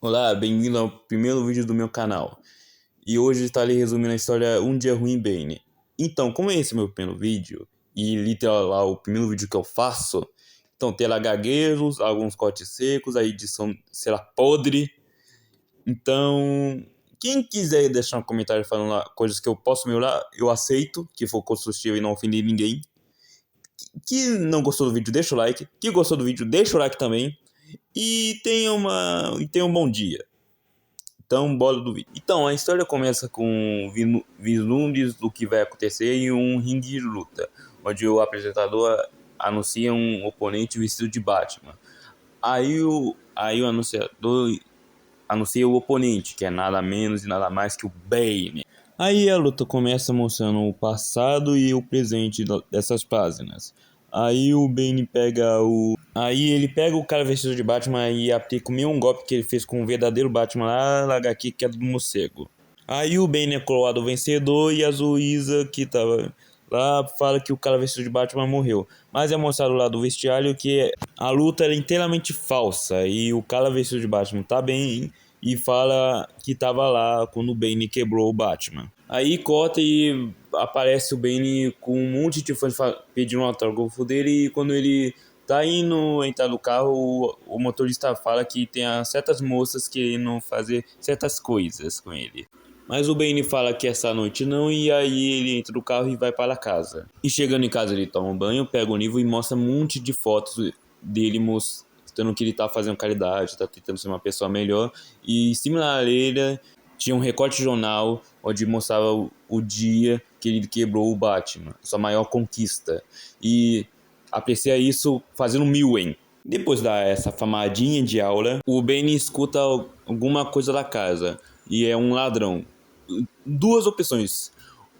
Olá, bem-vindo ao primeiro vídeo do meu canal. E hoje estarei resumindo a história Um Dia Ruim em Bane. Então, como esse é meu primeiro vídeo, e literal lá o primeiro vídeo que eu faço, então terá gaguejos, alguns cortes secos, a edição será podre. Então, quem quiser deixar um comentário falando lá coisas que eu posso melhorar, eu aceito, que for construtivo e não ofender ninguém. Que não gostou do vídeo, deixa o like. Que gostou do vídeo, deixa o like também. E tenha um bom dia. Então, bora do vídeo. Então, a história começa com vislumbres do que vai acontecer em um ringue de luta, onde o apresentador anuncia um oponente vestido de Batman. Aí o anunciador anuncia o oponente, que é nada menos e nada mais que o Bane. Aí a luta começa mostrando o passado e o presente dessas páginas. Aí o Bane pega o... Aí ele pega o cara vestido de Batman e aplica o mesmo golpe que ele fez com o verdadeiro Batman lá na HQ, que é do morcego. Aí o Bane é coroado vencedor e a Zuiza, que tava lá, fala que o cara vestido de Batman morreu. Mas é mostrado lá do vestiário que a luta era inteiramente falsa e o cara vestido de Batman tá bem e fala que tava lá quando o Bane quebrou o Batman. Aí corta e aparece o Bane com um monte de fãs pedindo um autógrafo dele, e quando ele tá indo entrar no carro, o motorista fala que tem certas moças querendo fazer certas coisas com ele. Mas o Bane fala que essa noite não, e aí ele entra no carro e vai para casa. E chegando em casa ele toma um banho, pega o livro e mostra um monte de fotos dele mostrando que ele tá fazendo caridade, tá tentando ser uma pessoa melhor. E em cima da lareira tinha um recorte de jornal onde mostrava o dia que ele quebrou o Batman, sua maior conquista. E aprecia isso fazendo Milwen. Depois dessa famadinha de aula, o Bane escuta alguma coisa da casa e é um ladrão. Duas opções: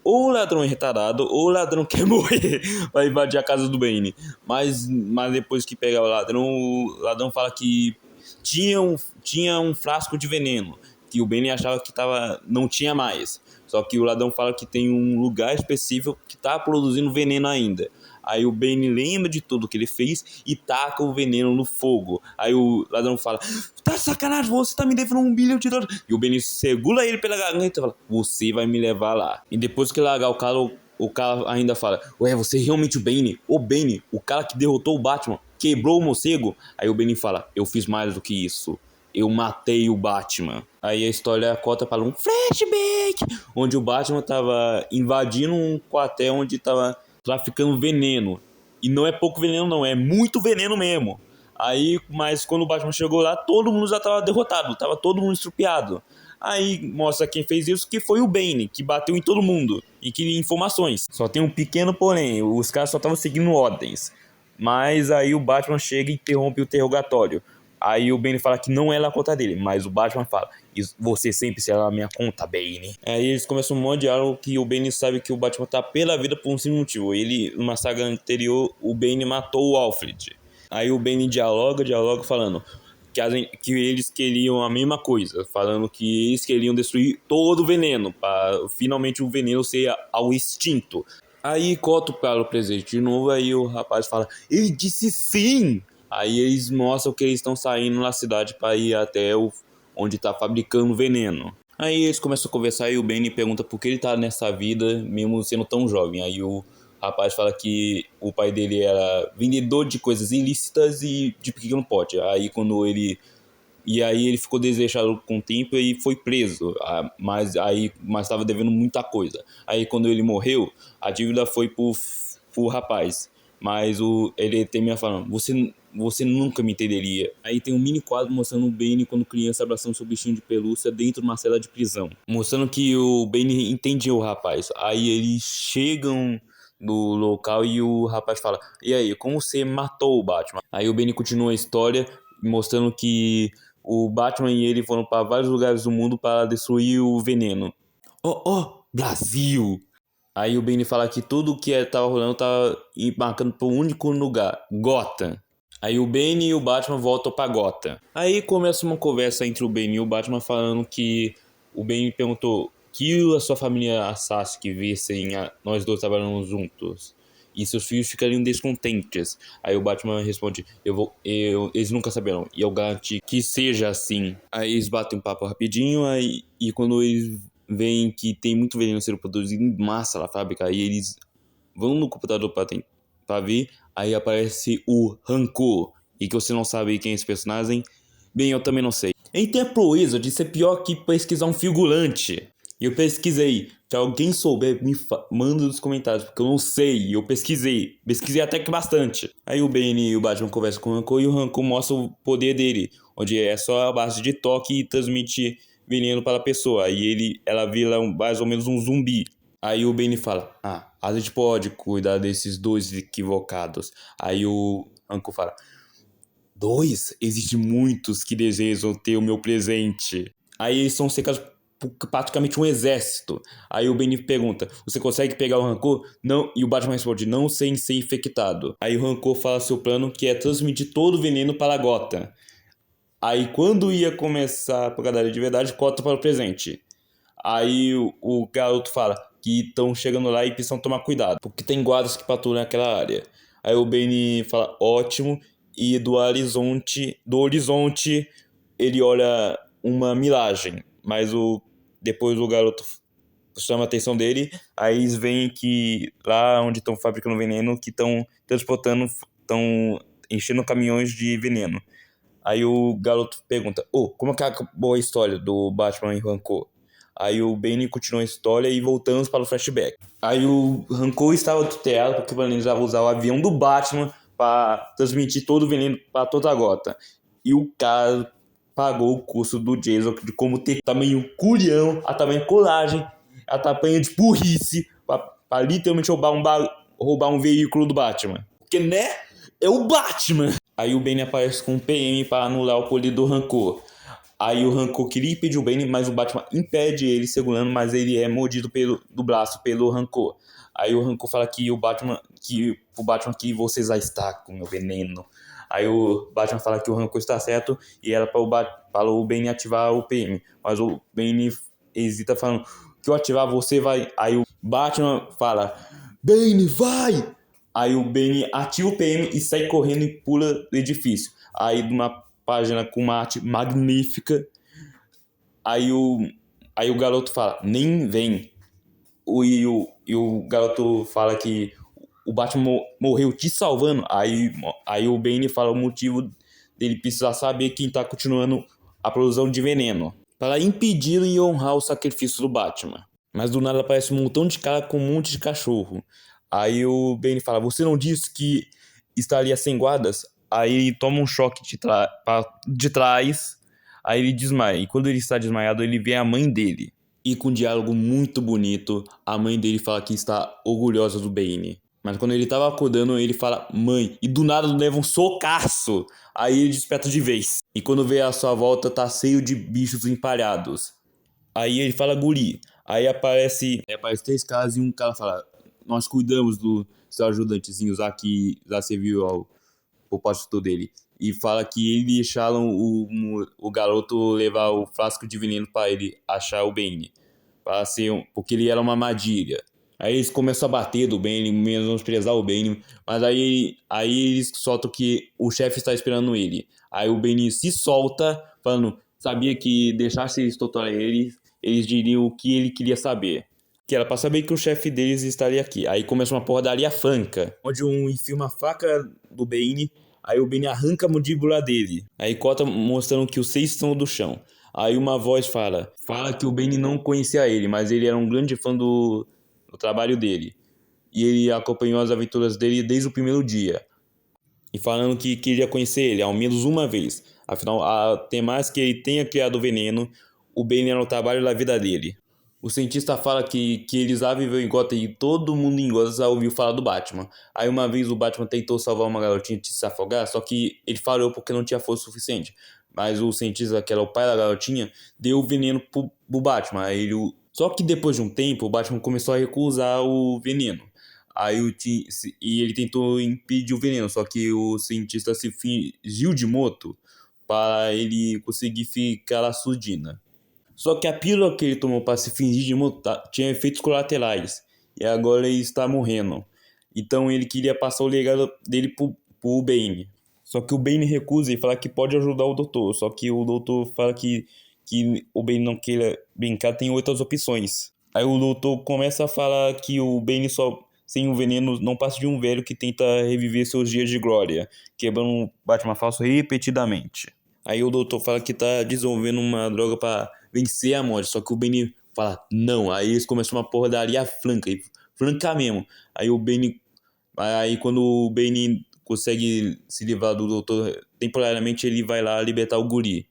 ou o ladrão é retardado, ou o ladrão quer morrer, vai invadir a casa do Bane. Mas depois que pega o ladrão fala que tinha um frasco de veneno, que o Bane achava que não tinha mais. Só que o ladrão fala que tem um lugar específico que está produzindo veneno ainda. Aí o Bane lembra de tudo que ele fez e taca o veneno no fogo. Aí o ladrão fala: tá de sacanagem, você tá me devendo $1 bilhão. E o Bane segura ele pela garganta e fala: você vai me levar lá. E depois que largar o cara ainda fala: ué, você é realmente o Bane? O Bane, o cara que derrotou o Batman, quebrou o morcego? Aí o Bane fala: eu fiz mais do que isso. Eu matei o Batman. Aí a história cota para um flashback, onde o Batman tava invadindo um quartel onde tava traficando veneno. E não é pouco veneno não, é muito veneno mesmo. Aí, mas quando o Batman chegou lá, todo mundo já tava derrotado, tava todo mundo estrupiado. Aí mostra quem fez isso, que foi o Bane, que bateu em todo mundo e queria informações. Só tem um pequeno porém, os caras só estavam seguindo ordens. Mas aí o Batman chega e interrompe o interrogatório. Aí o Bane fala que não é na conta dele, mas o Batman fala: você sempre será a minha conta, Bane. Aí eles começam um monte de diálogo que o Bane sabe que o Batman tá pela vida por um simples motivo. Ele, numa saga anterior, o Bane matou o Alfred. Aí o Bane dialoga falando que eles queriam a mesma coisa, falando que eles queriam destruir todo o veneno, para finalmente o veneno ser ao extinto. Aí corta para o presente de novo, aí o rapaz fala: ele disse sim! Aí eles mostram que eles estão saindo na cidade para ir até onde está fabricando veneno. Aí eles começam a conversar e o Bane pergunta por que ele tá nessa vida mesmo sendo tão jovem. Aí o rapaz fala que o pai dele era vendedor de coisas ilícitas e de pequeno porte. Aí ele ficou desleixado com o tempo e foi preso, mas estava devendo muita coisa. Aí quando ele morreu, a dívida foi pro rapaz, mas ele termina falando: você nunca me entenderia. Aí tem um mini quadro mostrando o Bane quando criança abraçando seu bichinho de pelúcia dentro de uma cela de prisão, mostrando que o Bane entendia o rapaz. Aí eles chegam no local e o rapaz fala: e aí, como você matou o Batman? Aí o Bane continua a história mostrando que o Batman e ele foram para vários lugares do mundo para destruir o veneno. Brasil! Aí o Bane fala que tudo que tava rolando tava marcando para um único lugar, Gotham. Aí o Bane e o Batman voltam para Gotham. Aí começa uma conversa entre o Bane e o Batman falando que o Bane perguntou que a sua família achasse que vissem nós dois trabalhando juntos. e seus filhos ficariam descontentes. Aí o Batman responde, eles nunca saberão, e eu garanto que seja assim. Aí eles batem um papo rapidinho, e quando eles veem que tem muito veneno sendo produzido em massa na fábrica, aí eles vão no computador pra ver, aí aparece o Rancor, e que você não sabe quem é esse personagem, bem, eu também não sei. Ele tem a proeza de ser pior que pesquisar um figurante. E eu pesquisei. Se alguém souber, manda nos comentários, porque eu não sei. Eu pesquisei. Pesquisei até que bastante. Aí o Bane e o Batman conversam com o Rancor e o Rancor mostra o poder dele, onde é só a base de toque e transmite veneno para a pessoa. Aí ela vira mais ou menos um zumbi. Aí o Bane fala, a gente pode cuidar desses dois equivocados. Aí o Rancor fala, dois? Existem muitos que desejam ter o meu presente. Aí eles são cercados por praticamente um exército. Aí o Bane pergunta, você consegue pegar o Rancor? Não. E o Batman responde, não sem ser infectado. Aí o Rancor fala seu plano, que é transmitir todo o veneno para Gotham. Aí quando ia começar a pancadaria de verdade, corta para o presente. Aí o garoto fala que estão chegando lá e precisam tomar cuidado, porque tem guardas que patrulham aquela área. Aí o Bane fala, ótimo, e do horizonte ele olha uma miragem, mas depois o garoto chama a atenção dele, aí eles veem que lá onde estão fabricando veneno, que estão transportando, estão enchendo caminhões de veneno. Aí o garoto pergunta, como é que acabou a história do Batman e Rancor? Aí o Bane continua a história e voltamos para o flashback. Aí o Rancor estava tuteado porque planejava usar o avião do Batman para transmitir todo o veneno para toda a Gotham. E o cara pagou o custo do Jason de como ter tamanho culhão, a tamanho coragem, a tamanho de burrice para literalmente roubar um veículo do Batman. Porque, né? É o Batman! Aí o Bane aparece com um PM para anular o poder do Rancor. Aí o Rancor queria impedir o Bane, mas o Batman impede ele segurando, mas ele é mordido do braço pelo Rancor. Aí o Rancor fala que o Batman que você já está com o meu veneno. Aí o Batman fala que o Rancor está certo e era para o Bane ativar o PM. Mas o Bane hesita falando que eu ativar você vai. Aí o Batman fala, Bane, vai! Aí o Bane ativa o PM e sai correndo e pula do edifício. Aí de uma página com uma arte magnífica. Aí o garoto fala, nem vem. E o garoto fala que o Batman morreu te salvando. Aí o Bane fala o motivo dele precisar saber quem tá continuando a produção de veneno, para impedir e honrar o sacrifício do Batman. Mas do nada aparece um montão de cara com um monte de cachorro. Aí o Bane fala, você não disse que estaria sem guardas? Aí ele toma um choque de trás, aí ele desmaia. E quando ele está desmaiado, ele vê a mãe dele. E com um diálogo muito bonito, a mãe dele fala que está orgulhosa do Bane. Mas quando ele tava acordando, ele fala, mãe, e do nada leva um socaço. Aí ele desperta de vez. E quando vê a sua volta, tá cheio de bichos empalhados. Aí ele fala, guri. Aí aparece 3 caras e um cara fala, nós cuidamos do seu ajudantezinho, já que já serviu ao propósito dele. E fala que eles deixaram o garoto levar o frasco de veneno para ele achar o Bane. Porque ele era uma armadilha. Aí eles começam a bater do Bane, menosprezar o Bane. Mas aí eles soltam que o chefe está esperando ele. Aí o Bane se solta, falando, sabia que deixasse eles torturar eles diriam o que ele queria saber. Que era pra saber que o chefe deles estaria aqui. Aí começa uma porradaria franca, onde um enfia uma faca do Bane. Aí o Bane arranca a mandíbula dele. Aí corta mostrando que os 6 estão do chão. Aí uma voz fala que o Bane não conhecia ele, mas ele era um grande fã do trabalho dele. E ele acompanhou as aventuras dele desde o primeiro dia. E falando que queria conhecer ele ao menos uma vez. Afinal, até mais que ele tenha criado o veneno, o Bane era o trabalho da vida dele. O cientista fala que eles já viveu em Gotham e todo mundo em Gotham já ouviu falar do Batman. Aí uma vez o Batman tentou salvar uma garotinha de se afogar, só que ele falhou porque não tinha força suficiente. Mas o cientista, que era o pai da garotinha, deu o veneno pro Batman. Só que depois de um tempo, o Batman começou a recusar o veneno. E ele tentou impedir o veneno, só que o cientista se fingiu de morto para ele conseguir ficar a surdina. Só que a pílula que ele tomou para se fingir de morto tinha efeitos colaterais. E agora ele está morrendo. Então ele queria passar o legado dele pro Bane. Só que o Bane recusa e fala que pode ajudar o doutor. Só que o doutor fala que o Bane não queira brincar, tem outras opções. Aí o doutor começa a falar que o Bane só sem o veneno não passa de um velho que tenta reviver seus dias de glória, quebrando um Batman falso repetidamente. Aí o doutor fala que tá desenvolvendo uma droga pra vencer a morte, só que o Bane fala não. Aí eles começam uma porradaria franca, e franca mesmo. Aí quando o Bane consegue se livrar do doutor temporariamente, ele vai lá libertar o guri.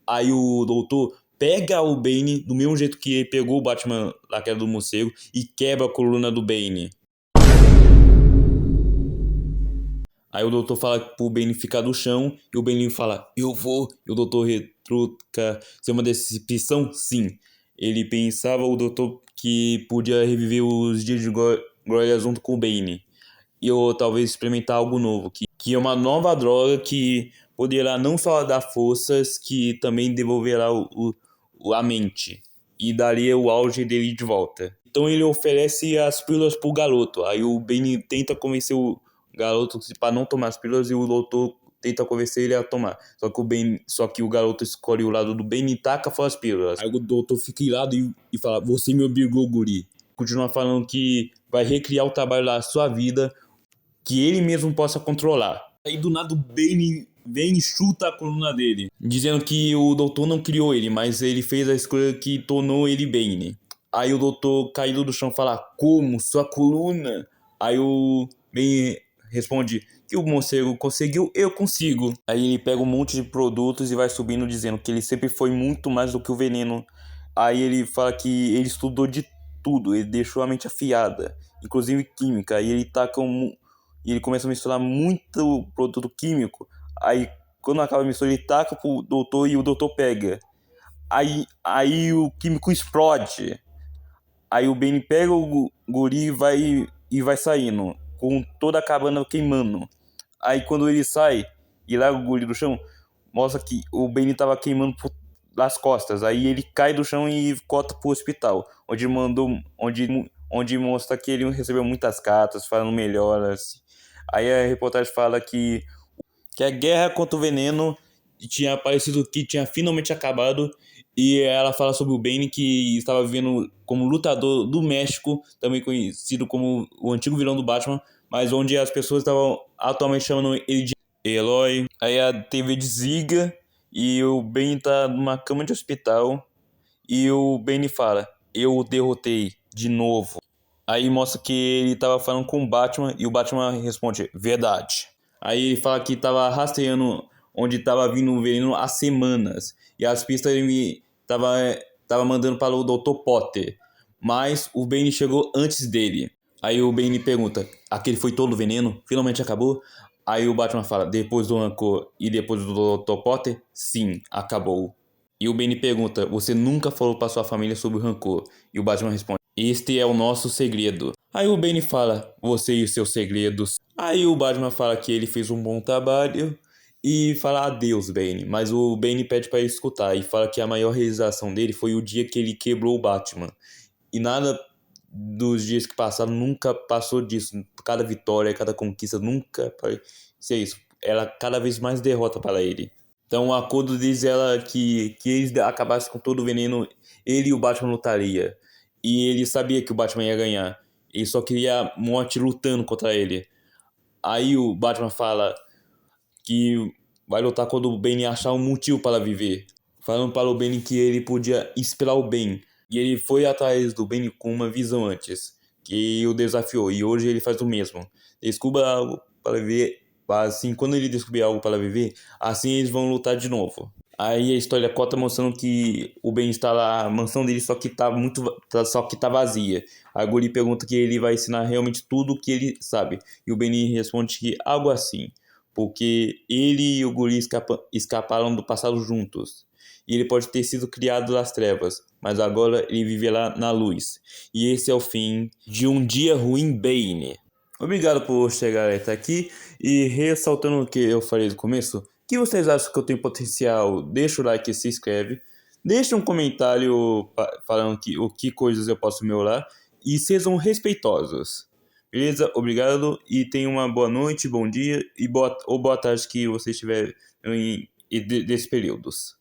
Aí o doutor pega o Bane do mesmo jeito que ele pegou o Batman na queda do morcego e quebra a coluna do Bane. Aí o doutor fala pro Bane ficar no chão e o Bane fala, eu vou. E o doutor retruca, ser uma decepção? Sim. Ele pensava, o doutor, que podia reviver os dias de glória junto com o Bane. E ou talvez experimentar algo novo, que é uma nova droga que poderá não só dar forças, que também devolverá a mente e daria o auge dele de volta. Então ele oferece as pílulas pro garoto. Aí o Bane tenta convencer o garoto para não tomar as pílulas e o doutor tenta convencer ele a tomar. Só que o garoto escolhe o lado do Bane e taca fora as pílulas. Aí o doutor fica irado e fala: "Você me obrigou, guri." Continua falando que vai recriar o trabalho da sua vida, que ele mesmo possa controlar. Aí do nada o Bane vem e chuta a coluna dele, dizendo que o doutor não criou ele, mas ele fez a escolha que tornou ele Bane. Aí o doutor, caído do chão, fala: como? Sua coluna? Aí o Bane responde que o morcego conseguiu, eu consigo. Aí ele pega um monte de produtos e vai subindo, dizendo que ele sempre foi muito mais do que o veneno. Aí ele fala que ele estudou de tudo, ele deixou a mente afiada, inclusive química. Aí ele taca e ele começa a misturar muito produto químico. Aí, quando acaba a mistura, ele taca pro doutor e o doutor pega. Aí o químico explode. Aí o Bane pega o guri e vai saindo, com toda a cabana queimando. Aí quando ele sai e larga o guri do chão, mostra que o Bane tava queimando das costas. Aí ele cai do chão e corta pro hospital, onde mostra que ele recebeu muitas cartas falando melhoras. Aí a reportagem fala que a guerra contra o veneno tinha parecido que tinha finalmente acabado, e ela fala sobre o Bane, que estava vivendo como lutador do México, também conhecido como o antigo vilão do Batman, mas onde as pessoas estavam atualmente chamando ele de Eloy. Aí a TV desliga e o Bane tá numa cama de hospital e o Bane fala: eu o derrotei de novo. Aí mostra que ele tava falando com o Batman e o Batman responde: verdade. Aí ele fala que tava rastreando onde tava vindo o veneno há semanas. E as pistas ele tava mandando para o Dr. Potter. Mas o Bane chegou antes dele. Aí o Bane pergunta: aquele foi todo o veneno? Finalmente acabou? Aí o Batman fala: depois do Rancor e depois do Dr. Potter? Sim, acabou. E o Bane pergunta: você nunca falou para sua família sobre o Rancor? E o Batman responde: este é o nosso segredo. Aí o Bane fala: você e os seus segredos. Aí o Batman fala que ele fez um bom trabalho e fala adeus, Bane. Mas o Bane pede para ele escutar e fala que a maior realização dele foi o dia que ele quebrou o Batman. E nada dos dias que passaram nunca passou disso. Cada vitória, cada conquista nunca parecia isso. Era cada vez mais derrota para ele. Então o acordo diz ela que eles acabassem com todo o veneno, ele e o Batman lutaria. E ele sabia que o Batman ia ganhar. Ele só queria a morte lutando contra ele. Aí o Batman fala que vai lutar quando o Bane achar um motivo para viver. Falando para o Bane que ele podia inspirar o bem. E ele foi atrás do Bane com uma visão antes, que o desafiou. E hoje ele faz o mesmo. Descubra algo para viver. Assim, quando ele descobrir algo para viver, assim eles vão lutar de novo. Aí a história conta mostrando que o Ben está lá, a mansão dele só que tá vazia. A Guri pergunta que ele vai ensinar realmente tudo o que ele sabe. E o Ben responde que algo assim, porque ele e o Guri escaparam do passado juntos. E ele pode ter sido criado das trevas, mas agora ele viverá na luz. E esse é o fim de um dia ruim, Bane. Obrigado por chegar até aqui e ressaltando o que eu falei no começo, que vocês acham que eu tenho potencial, deixa o like e se inscreve. Deixa um comentário falando o que coisas eu posso melhorar e sejam respeitosos. Beleza? Obrigado e tenha uma boa noite, bom dia ou boa tarde que você estiver desse períodos.